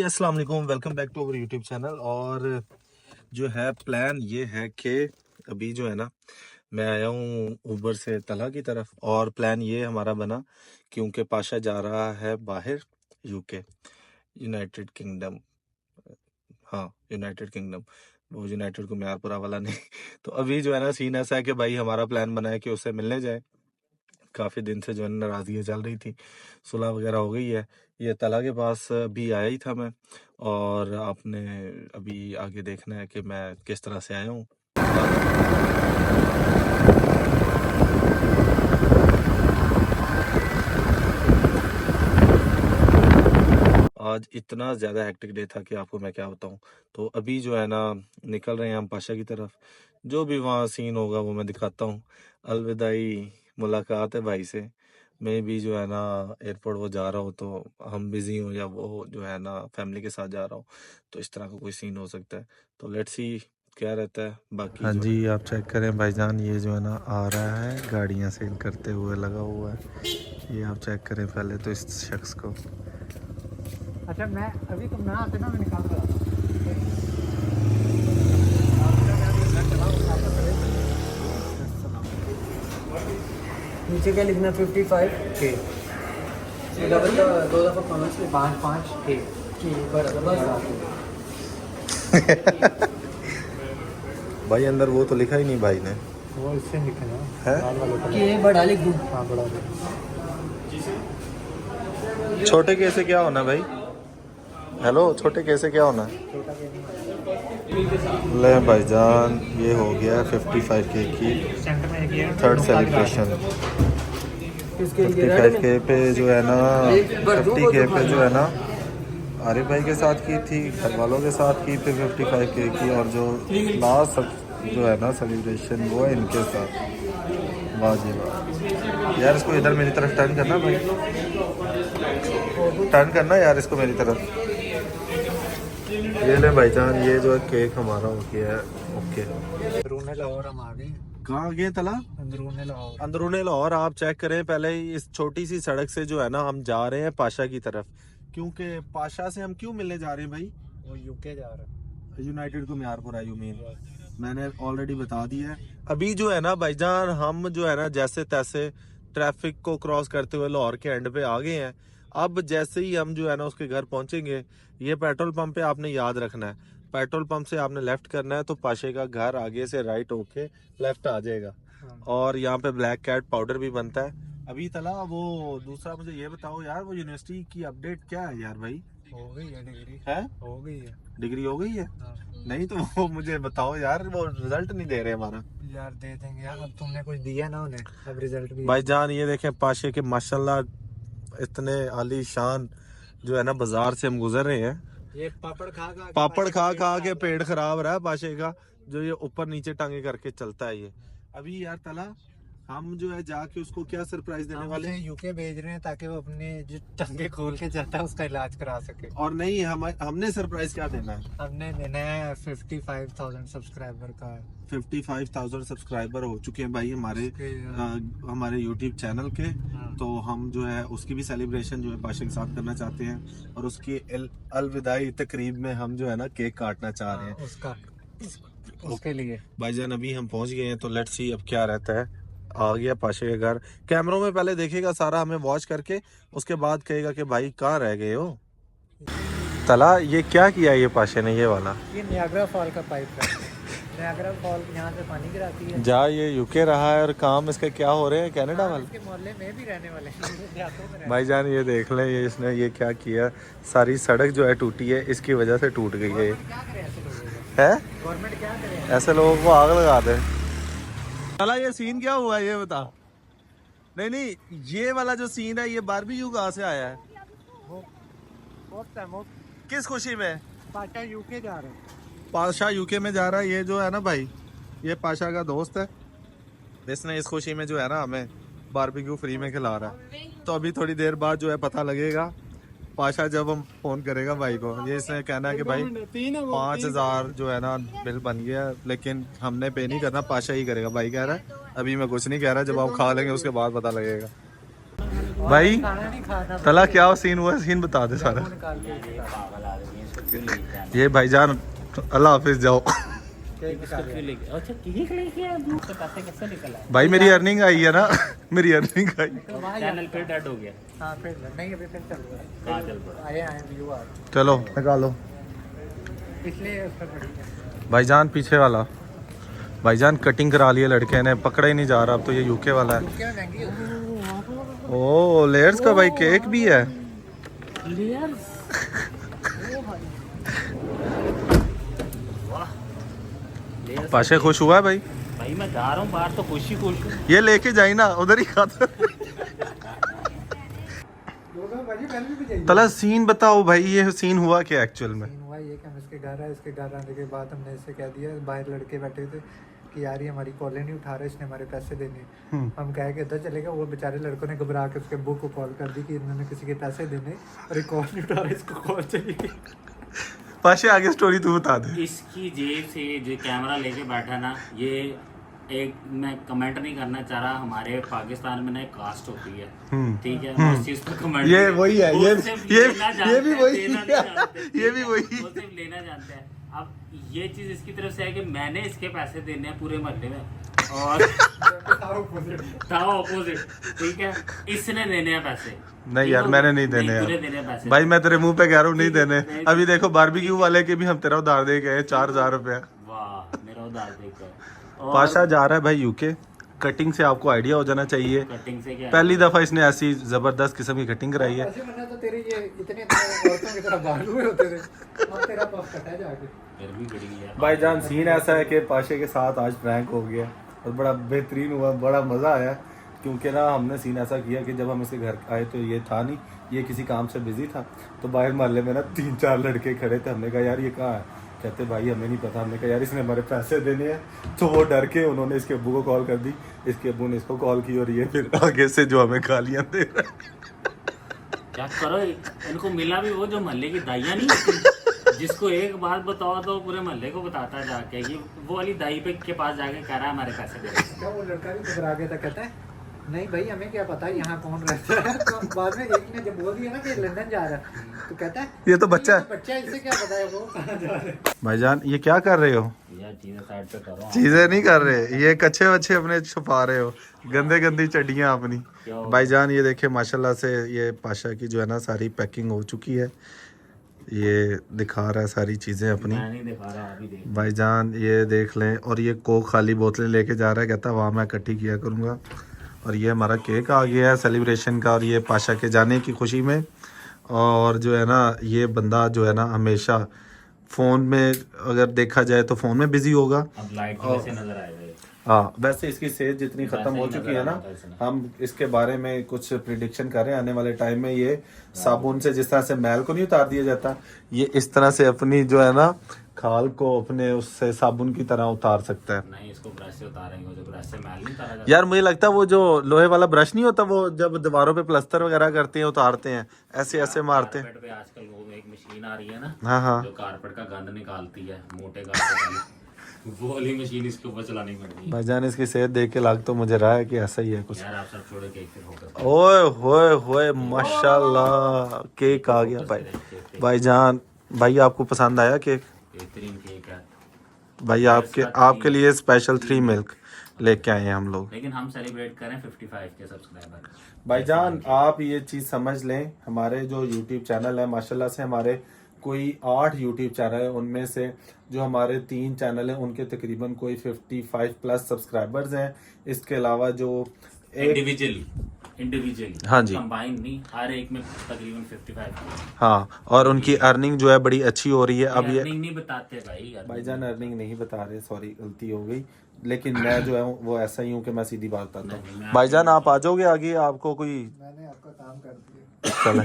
अस्सलाम वालेकुम, welcome back to our YouTube channel. और जो है प्लान ये है कि अभी जो है ना मैं आया हूँ ऊबर से तला की तरफ। और प्लान ये हमारा बना क्योंकि पाशा जा रहा है बाहर यूके, यूनाइटेड किंगडम। हाँ, यूनाइटेड किंगडम, वो यूनाइटेड को म्यारपुरा वाला नहीं। तो अभी जो है ना सीन ऐसा है कि भाई हमारा प्लान बना है कि उससे मिलने जाए। काफ़ी दिन से जो है नाराज़गी चल रही थी, सुलह वगैरह हो गई है। ये तला के पास भी आया ही था मैं, और आपने अभी आगे देखना है कि मैं किस तरह से आया हूँ। आज इतना ज़्यादा हेक्टिक डे था कि आपको मैं क्या बताऊँ। तो अभी जो है ना निकल रहे हैं हम पाशा की तरफ। जो भी वहाँ सीन होगा वो मैं दिखाता हूँ। अलविदाई मुलाकात है भाई से। मैं भी जो है ना एयरपोर्ट वो जा रहा हूँ, तो हम बिज़ी हो या वो जो है ना फैमिली के साथ जा रहा हूँ, तो इस तरह का कोई सीन हो सकता है। तो लेट्स सी क्या रहता है बाकी। हाँ जी, आप चेक करें भाईजान, ये जो है ना आ रहा है गाड़ियाँ सेल करते हुए लगा हुआ है। ये आप चेक करें पहले तो इस शख्स को। अच्छा, मैं अभी तुम ना आते ना, मैं निकाल रहा था। नीचे क्या लिखना? 55K डबल का 2 दफ़ा 5 के बराबर बस। भाई अंदर वो तो लिखा ही नहीं भाई ने। वो इससे लिखे ना है कि ये बड़ा लिख दूँ? हाँ, बड़ा छोटे कैसे क्या होना भाई? हेलो, छोटे कैसे क्या होना? छोटा ले भाईजान, ये हो गया 55K की सेंटर में एक थर्ड सेलिब्रेशन। 55K पे जो है ना, 50K पे जो है ना आरिफ भाई के साथ की थी, घर वालों के साथ की थी 55K की, और जो लास्ट जो है ना सेलिब्रेशन वो है इनके साथ। वाह जी वाह यार, इसको इधर मेरी तरफ टर्न करना भाई, टर्न करना यार इसको मेरी तरफ। ये ले भाईजान, ये जो है केक हमारा हो गया है। ओके, अंदरूने लाहौर हम आ गए। कहाँ गए तला? अंदरूने लाहौर। अंदरूने लाहौर। आप चेक करें पहले इस छोटी सी सड़क से जो है ना हम जा रहे हैं पाशा की तरफ। क्योंकि पाशा से हम क्यों मिलने जा रहे हैं भाई? वो यूके जा रहा है। यूनाइटेड को म्यारपुरा यू मीन, मैंने ऑलरेडी बता दिया है। अभी जो है ना भाईजान हम जो है ना जैसे तैसे ट्रैफिक को क्रॉस करते हुए लाहौर के एंड पे आ गए हैं। अब जैसे ही हम जो है ना उसके घर पहुंचेंगे, ये पेट्रोल पंप पे आपने याद रखना है, पेट्रोल पंप से आपने लेफ्ट करना है तो पाशे का घर आगे से राइट होके लेफ्ट आ जाएगा। हाँ। और यहाँ पे ब्लैक कैट पाउडर भी बनता है। अभी तला वो दूसरा मुझे ये बताओ यार, वो यूनिवर्सिटी की अपडेट क्या है यार भाई? हो गई है डिग्री। है? हो गई है। डिग्री हो गई है? हाँ। नहीं तो वो मुझे बताओ यार, वो रिजल्ट नहीं दे रहे हमारा। यार दे देंगे यार, अब तुमने कुछ दिया ना उन्हें, अब रिजल्ट भी। भाईजान ये देखें पाशे के माशाल्लाह इतने आली शान जो है ना बाजार से हम गुजर रहे हैं। ये पापड़ खा के पेट खराब रहा है पाशे का, जो ये ऊपर नीचे टांगे करके चलता है ये। अभी यार तला हम जो है जाके उसको क्या सरप्राइज देने वाले हैं? यूके भेज रहे हैं ताकि वो अपने जो टंगे खोल के जाता है उसका इलाज करा सके। और नहीं, हमने सरप्राइज क्या देना है? हमने देना है 55,000 सब्सक्राइबर का। 55,000 सब्सक्राइबर हो चुके हैं भाई हमारे उसके, हमारे यूट्यूब चैनल के। हाँ। तो हम जो है उसकी भी सेलिब्रेशन जो है पाशा के साथ करना चाहते हैं, और उसकी अलविदाई तकरीब में हम जो है ना केक काटना चाह रहे हैं उसका उसके लिए। भाईजान अभी हम पहुंच गए हैं, तो लेट्स सी अब क्या रहता है। आ गया पाशे के घर, कैमरों में पहले देखेगा सारा हमें वॉच करके, उसके बाद कहेगा कि भाई कहाँ रह गए हो। तला ये क्या किया ये पाशे ने, ये वाला? ये नियाग्रा फॉल का पाइप है। नियाग्रा फॉल यहाँ से पानी गिराती है। जा, ये यूके रहा है और काम इसके क्या हो रहे हैं कनाडा वाले। इसके मोहल्ले में भी रहने वाले हैं। भाईजान ये देख लें, ये इसने ये क्या किया, सारी सड़क जो है टूटी है, इसकी वजह से टूट गई है। गवर्नमेंट क्या करे? ऐसे लोगों को आग लगा दे। चला ये सीन क्या हुआ ये बता। नहीं नहीं, ये वाला जो सीन है ये बारबेक्यू कहाँ से आया है? किस खुशी में? पाशा यूके जा रहे हैं। पाशा यूके में जा रहा है। ये जो है ना भाई, ये पाशा का दोस्त है, इसने इस खुशी में जो है ना हमें बारबेक्यू फ्री में खिला रहा है। तो अभी थोड़ी देर बाद जो है पता लगेगा, पाशा जब हम फोन करेगा भाई को। ये इसने कहना है कि भाई 5,000 जो है ना बिल बन गया, लेकिन हमने पे नहीं करना, पाशा ही करेगा। भाई कह रहा है अभी मैं कुछ नहीं कह रहा, जब आप खा लेंगे उसके बाद पता लगेगा। भाई तला क्या सीन हुआ, सीन बता दे सारा। ये भाईजान अल्लाह हाफिज जाओ। अच्छा केक लेके आया दूध से पैसे कैसे निकल आए? भाई मेरी अर्निंग आई है ना, मेरी अर्निंग आई। चैनल फिर डेड हो गया। हाँ फिर नहीं अभी फिर चल रहा है। कहाँ चल रहा है? आए व्यू आ चलो निकालो इसलिए उस पर पड़ी है। भाईजान पीछे वाला। भाईजान कटिंग करा लिए लड़के ने, पकड़ा ही नहीं जा रहा। अब तो ये यूके वाला है। क्या महंगी होगी? ओ लेयर्स का भाई केक भी है। पाशे खुश हुआ है भाई? भाई मैं जा रहा हूँ बाहर तो खुश हूँ। ये लेके जाई ना, उधर ही खाता। तला सीन बताओ भाई, ये सीन हुआ क्या एक्चुअल में? हुआ ये कि हम इसके घर आए, इसके घर आने के बाद हमने इससे कह दिया, बाहर लड़के बैठे थे कि यार ये हमारी कॉल नहीं उठा रहा, इसने हमारे पैसे देने। हम कहे कि इधर चलेगा। वो बेचारे लड़कों ने घबरा के उसके अब्बू को कॉल कर दी कि इन्होंने किसी के पैसे देने और ये कॉल नहीं उठा रहा, इसको कॉल चाहिए। पाशे आगे स्टोरी तू बता दे। इसकी जेब से जो कैमरा लेके बैठा ना, ये एक मैं कमेंट नहीं करना चाह रहा, हमारे पाकिस्तान में ना एक कास्ट होती है, ठीक है, मैं उस चीज पर कमेंट ये वही है, ये भी वही लेना नहीं जानते, ये भी वही। वो सिर्फ लेना जानते हैं। अब ये चीज इसकी तरफ से है कि मैंने इसके पैसे देने हैं पूरे मोहल्ले में, और था ऑपोजिट, ठीक है, इसने देने हैं पैसे। नहीं यार मैंने नहीं देने पूरे यार देने हैं पैसे भाई, मैं तेरे मुंह पे कह रहा हूँ नहीं देने। अभी देखो बारबेक्यू वाले के भी हम तेरा उधार दे गए 4000 रुपया। वाह मेरा उधार देकर। पाशा जा रहा है भाई यूके। कटिंग से आपको आइडिया हो जाना चाहिए, कटिंग से क्या पहली दफा इसने ऐसी जबरदस्त किस्म की कटिंग कराई है। ऐसे वरना तो तेरे ये इतने औरतों की तरह बाल हुए होते थे और तेरा पफ कटा है जाके। फिर भी बड़ी है भाईजान सीन ऐसा है कि पाशे के साथ आज प्रैंक हो गया और बड़ा बेहतरीन हुआ, बड़ा मज़ा आया। क्योंकि ना हमने सीन ऐसा किया कि जब हम इसके घर आए तो ये था नहीं, ये किसी काम से बिजी था। तो बाहर मोहल्ले में ना 3-4 लड़के खड़े थे। हमने कहा यार ये कहाँ है? कहते भाई हमें नहीं पता। हमने कहा यार इसने हमारे पैसे देने हैं। तो वो डर के उन्होंने इसके अब्बू को कॉल कर दी, इसके अब्बू ने इसको कॉल की और ये फिर आगे से जो हमें गालियाँ दे रहा है। क्या करो, इनको मिला भी वो जो मोहल्ले की दाइयाँ नहीं होती, जिसको एक बात बताओ तो पूरे मोहल्ले को बताता जाके, कि वो वाली दाई पे के पास जाके कह रहा है हमारे पैसे दे। क्या वो लड़का भी घबरा गया था, कहता है नहीं भाई हमें क्या पता यहाँ कौन रहता है। तो बाद में एक ने जब बोल दिया ना कि लंदन जा रहा है, तो कहता है ये तो बच्चा है। बच्चा है, इससे क्या पता है वो कहाँ जा रहा है। भाईजान ये क्या कर रहे हो? यार चीजें साइड पे करो। चीजें नहीं कर रहे, ये कच्चे बच्चे अपने छुपा रहे हो, गंदे गंदी चड्डियाँ अपनी। भाईजान ये देखे माशाल्लाह से ये पाशा की जो है ना सारी पैकिंग हो चुकी है। ये दिखा रहा है सारी चीज़ें अपनी। मैं नहीं दिखा रहा, अभी देख। भाईजान ये देख लें। और ये कोक खाली बोतलें लेके जा रहा है, कहता है वहाँ मैं इकट्ठी किया करूँगा। और ये हमारा केक आ गया है सेलिब्रेशन का, और ये पाशा के जाने की खुशी में। और जो है ना ये बंदा जो है ना हमेशा फ़ोन में, अगर देखा जाए तो फ़ोन में बिज़ी होगा। अब लाइट वैसे नजर आएगा। हाँ वैसे इसकी सेहत जितनी ख़त्म हो वैसे ही चुकी है ना, नजर आता है इसमें। हम इसके बारे में कुछ प्रिडिक्शन कर रहे हैं। आने वाले टाइम में ये साबुन से जिस तरह से मैल को नहीं उतार दिया जाता, ये इस तरह से अपनी जो है ना खाल को अपने उससे साबुन की तरह उतार सकता है। नहीं, इसको ब्रश से उतारेंगे, जो ब्रश से मैल नहीं उतारा जाता। यार मुझे लगता है वो जो लोहे वाला ब्रश नहीं होता, वो जब दीवारों पे प्लस्तर वगैरह करते हैं उतारते हैं, ऐसे ऐसे मारते हैं। कारपेट पे आजकल वो एक मशीन आ रही है ना, हाँ हाँ जो कारपेट का गंद निकालती है, मोटे कारपेट वाली, वो वाली मशीन इसके ऊपर चलानी पड़ती है। भाईजान इसकी सेहत देख के लग तो मुझे रहा है कि ऐसा ही है कुछ। यार आप सब छोड़े केक फिर होकर ओए होए होए माशाल्लाह केक आ गया भाई। भाईजान भाई आपको पसंद आया केक? बेहतरीन केक है, भाई आपके लिए स्पेशल 3 मिल्क लेके आए हैं हम लोग। लेकिन हम सेलिब्रेट करें 55 के सब्सक्राइबर। भाईजान आप ये चीज़ समझ लें, हमारे जो YouTube चैनल है माशाल्लाह से हमारे कोई 8 YouTube चैनल है, उनमें से जो हमारे 3 चैनल हैं उनके तकरीबन कोई 55 प्लस सब्सक्राइबर्स हैं। इसके अलावा जो इंडिविजुअली हाँ जी, कंबाइन नहीं, हर एक में तकरीबन 55। हाँ और उनकी अर्निंग जो है बड़ी अच्छी हो रही है। अब ये अर्निंग नहीं बताते भाईजान अर्निंग नहीं बता रहे, सॉरी गलती हो गई। लेकिन मैं जो है वो ऐसा ही हूँ कि मैं सीधी बात बताता हूँ। भाईजान आप आ जाओगे आगे, आपको कोई मैंने आपका काम कर दिया। चले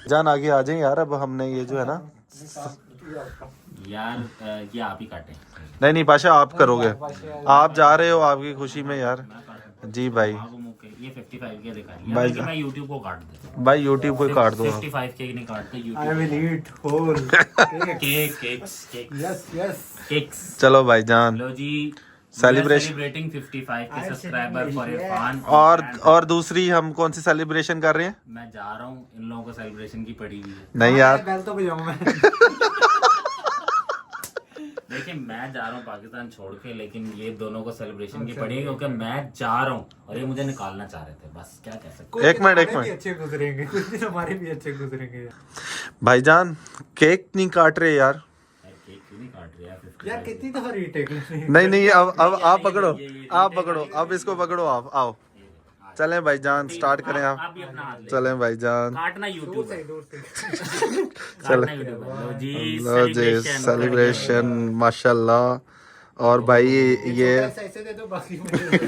जान आगे आ जाए यार। अब हमने ये जो है ना यार ये आप ही काटें। नहीं पाशा आप करोगे, आप जा रहे हो आपकी खुशी में यार। जी भाई ये 55 के दिखाइए भाई मैं YouTube को काट दूं। भाई YouTube को काट दो। 55 के नहीं काटते I YouTube will eat whole cake yes cakes. चलो भाईजान लो जी, सेलिब्रेशन सेलिब्रेटिंग 55 के सब्सक्राइबर फॉर इरफान। और दूसरी हम कौन सी सेलिब्रेशन कर रहे हैं? मैं जा रहा हूँ, इन लोगों को सेलिब्रेशन की पड़ी हुई है। नहीं यार बेल तो बजाऊं मैं। देखिए मैं जा रहा हूँ पाकिस्तान छोड़ के, लेकिन ये दोनों को सेलिब्रेशन की पड़ी है क्योंकि मैं जा रहा हूँ और ये मुझे निकालना चाह रहे थे, बस क्या कह सकते। एक मिनट हमारे भी अच्छे गुजरेंगे, कुछ दिन हमारे भी अच्छे गुजरेंगे। भाईजान केक नहीं काट रहे यार। केक क्यों नहीं काट रहे यार? यार कितनी दफा रीटेक नहीं अब आप पकड़ो, आप पकड़ो, अब इसको पकड़ो, आप आओ, चलें भाईजान, स्टार्ट करें आप। भी अपना हाथ ले चलें भाईजान, काटना यूट्यूब पे, दूर से काटना यूट्यूब पे। लो जी लो जी सेलिब्रेशन माशाल्लाह। और भाई ये ऐसे दे दो बाकी मुझे।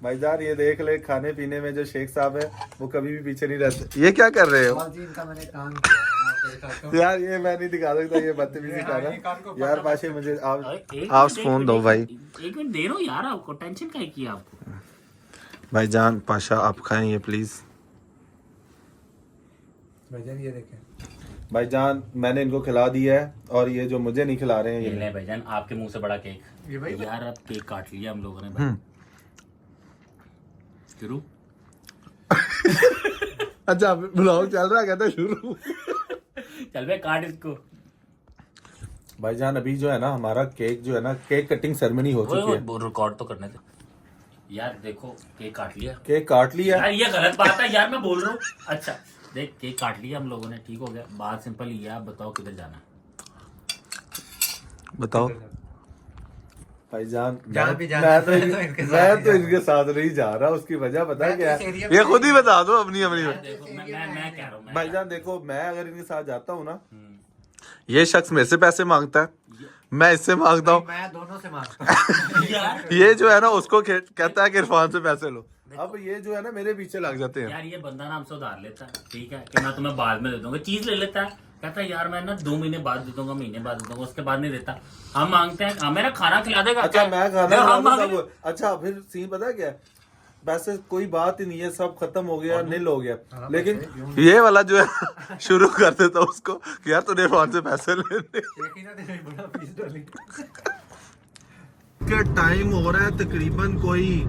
भाईजान ये देख ले, खाने पीने में जो शेख साहब है वो कभी भी पीछे नहीं रहते। ये क्या कर रहे हो जी इनका मैंने काम किया। यार? ये मैं नहीं दिखा सकता, ये बदतमीजी कर रहा है यार। पाशे मुझे एक आप मिनट, फोन दो भाई। एक मिनट दे रहा हूँ यार, आपको टेंशन क्या की आपको। भाईजान पाशा आप खाएं ये प्लीज। भाईजान ये देखें, भाईजान मैंने इनको खिला दिया है और ये जो मुझे नहीं खिला रहे हैं ये ये ले भाईजान, आपके मुंह से बड़ा केक। ये भाई यार अब केक काट लिया हम लोगों ने भाई। शुरू। अच्छा ब्लॉग चल रहा है, कहता शुरू। चल बे काट इसको। भाईजान अभी जो है ना हमारा केक जो है ना, केक कटिंग सेरेमनी हो चुकी है। वो रिकॉर्ड तो करने थे यार। देखो केक काट लिया केक काट लिया यार, ये गलत बात है यार, मैं बोल रहा हूँ। अच्छा देख केक काट लिया हम लोगों ने, ठीक हो गया। बात सिंपल ही है, आप बताओ किधर जाना है। बताओ भाईजान। जहाँ भी जाना मैं है, तो इनके साथ नहीं जा रहा। उसकी वजह पता है क्या तो इस एरिया है? ये खुद ही बता दो अपनी अपनी। देखो मैं कह रहा हूँ भाईजान देखो, मैं अगर इनके साथ जाता हूँ ना, हम्म। ये शख्स मेरे से पैसे मांगता है, मैं इससे मांगता हूँ। मैं दोनों से मांगता हूँ। यार ये जो है ना उसको कहता है कि इरफान से पैसे लो। अब ये जो है ना मेरे पीछे लग जाते हैं। यार ये बंदा ना हमसे उधार लेता है, ठीक है, कि मैं तुम्हें बाद में दे दूंगा। चीज ले लेता है, कहता है यार मैं ना 2 महीने बाद दे दूंगा, महीने बाद दे दूंगा, उसके बाद नहीं देता। हम मांगते हैं हमें ना खाना खिला देगा। अच्छा मैं खाना हम खिला मांगे- दूं सब। अच्छा फिर सीन पता है क्या है? वैसे कोई बात ही नहीं है, सब खत्म हो गया, नील हो गया। लेकिन ये वाला जो है शुरू कर देता उसको कि यार तूने इरफान से पैसे लेने। बड़ा पीस डाली। टाइम हो रहा है तकरीबन कोई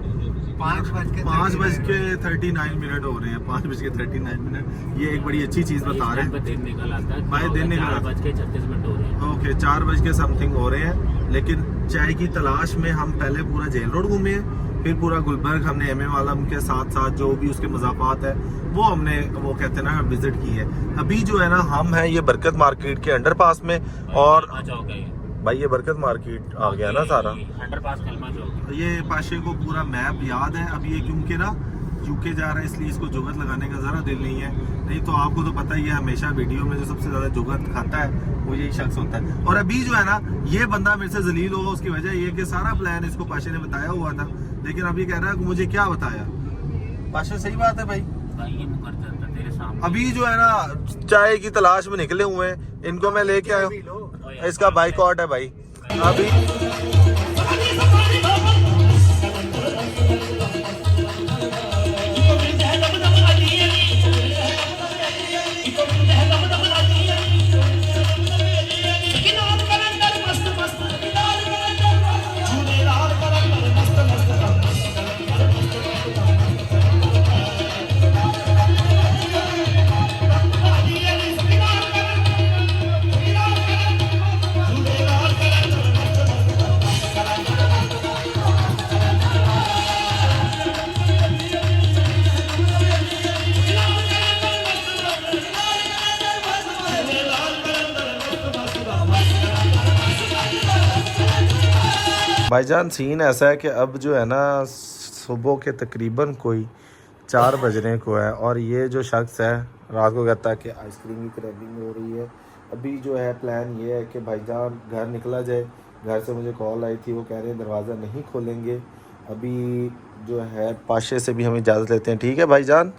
5:39 हो रहे हैं। 5:39। ये एक बड़ी अच्छी चीज बता रहे हैं। दिन निकल आता है भाई दिन निकल आता है। 4:36 हो रहे हैं। ओके 4 बज के समथिंग हो रहे हैं। लेकिन चाय की तलाश में हम पहले पूरा जेल रोड घूमे हैं, फिर पूरा गुलबर्ग हमने MM आलम के साथ साथ जो भी उसके मज़ाफ़ात है वो हमने, वो कहते हैं ना, विजिट की है। अभी जो है ना हम हैं ये बरकत मार्केट के अंडरपास में। और भाई ये बरकत मार्केट आ गया ना सारा। अंडरपास कलमा चौक। ये पाशे को पूरा मैप याद है। अब ये क्योंकि ना यूके जा रहा है इसलिए इसको जुगत लगाने का ज़रा दिल नहीं है। नहीं तो आपको तो पता ही है हमेशा वीडियो में जो सबसे ज़्यादा जुगत खाता है वो यही शख्स होता है। और अभी जो है ना ये बंदा मेरे से जलील होगा, उसकी वजह ये कि सारा प्लान इसको पाशे ने बताया हुआ था, लेकिन अभी कह रहा है कि मुझे क्या बताया। पाशे सही बात है भाई। ये मुकद्दर था तेरे सामने। अभी जो है ना चाय की तलाश में निकले हुए हैं, इनको मैं लेके आया हूँ। इसका बाइकआउट है भाई अभी। भाईजान सीन ऐसा है कि अब जो है ना सुबह के तकरीबन कोई 4 बजने को है और ये जो शख्स है रात को कहता है कि आइसक्रीम की क्रैविंग हो रही है। अभी जो है प्लान ये है कि भाईजान घर निकला जाए। घर से मुझे कॉल आई थी, वो कह रहे हैं दरवाज़ा नहीं खोलेंगे। अभी जो है पाशे से भी हम इजाज़त लेते हैं। ठीक है भाईजान,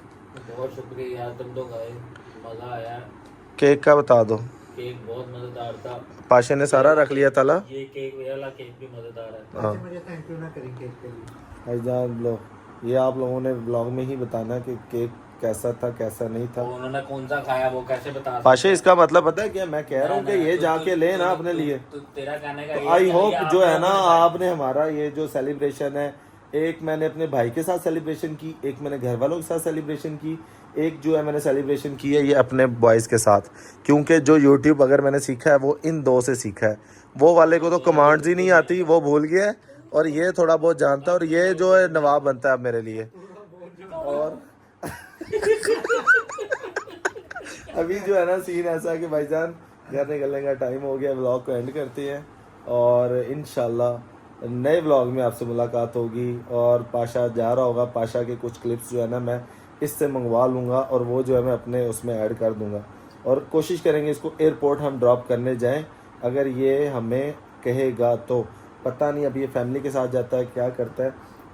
बहुत शुक्रिया यार, तुम लोग आए, मजा आया। केक का बता दो। केक बहुत मजेदार था। पाशे ने सारा रख लिया तला। ये केक वाला केक भी मजेदार है। हाँ मुझे थैंक यू ना करेंगे इसके लिए। भाईजान लो, ये आप लोगों ने ब्लॉग में ही बताना कि केक कैसा था कैसा नहीं था। तो उन्होंने कौन सा खाया वो कैसे बता पाशे इसका मतलब पता है क्या? मैं कह रहा हूँ कि ये जाके ले ना अपने लिए। तेरा कहने का आई होप जो है ना आपने हमारा ये जो सेलिब्रेशन है एक मैंने अपने भाई के साथ सेलिब्रेशन की, एक मैंने घर वालों के साथ सेलिब्रेशन की, एक जो है मैंने सेलिब्रेशन की है ये अपने बॉयज़ के साथ, क्योंकि जो यूट्यूब अगर मैंने सीखा है वो इन दो से सीखा है। वो वाले को तो कमांड्स ही नहीं आती, वो भूल गया है, और ये थोड़ा बहुत जानता है, और ये जो है नवाब बनता है अब मेरे लिए। और अभी जो है ना सीन ऐसा है कि भाईजान घर निकलने का टाइम हो गया, व्लॉग को एंड करते हैं और इंशाल्लाह नए व्लॉग में आपसे मुलाकात होगी। और पाशा जा रहा होगा, पाशा के कुछ क्लिप्स जो है ना मैं इससे मंगवा लूँगा और वो जो है मैं अपने उसमें ऐड कर दूँगा, और कोशिश करेंगे इसको एयरपोर्ट हम ड्रॉप करने जाएं, अगर ये हमें कहेगा तो। पता नहीं, अभी ये फैमिली के साथ जाता है क्या करता है,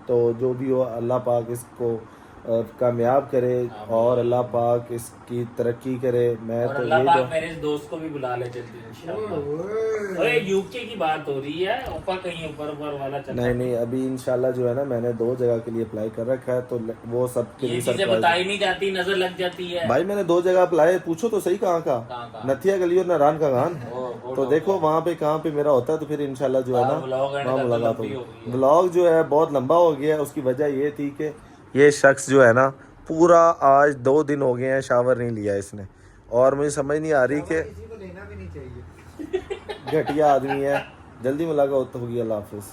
तो जो भी हो अल्लाह पाक इसको कामयाब करे और अल्लाह पाक इसकी तरक्की करे। मैं और तो अल्लाह ये पाक मेरे इस दोस्त को भी बुला ले जल्दी इंशाल्लाह। ओए यूके की बात हो रही है, ऊपर कहीं ऊपर वाला चल रहा है। नहीं अभी इंशाल्लाह जो है ना मैंने 2 जगह के लिए अप्लाई कर रखा है, तो वो सब के ये लिए चीजें सरप्राइज बताई नहीं जाती, नजर लग जाती है। भाई। मैंने 2 जगह अप्लाई, पूछो तो सही कहाँ कहाँ का, कहाँ? नथिया गली और नारायण का गान। तो देखो वहाँ पे कहाँ पे मेरा होता है, तो फिर इंशाल्लाह जो है ना व्लॉग एंड वहाँ कर मुलाकात लंबी होगी। हो गई है। व्लॉग जो है बहुत लंबा हो गया है, उसकी वजह ये थी कि ये शख्स जो है ना पूरा आज 2 दिन हो गए हैं शावर नहीं लिया इसने, और मुझे समझ नहीं आ रही कि किसी को लेना भी नहीं चाहिए। घटिया आदमी है। जल्दी मुलाकात होगी, अल्लाह हाफिज़।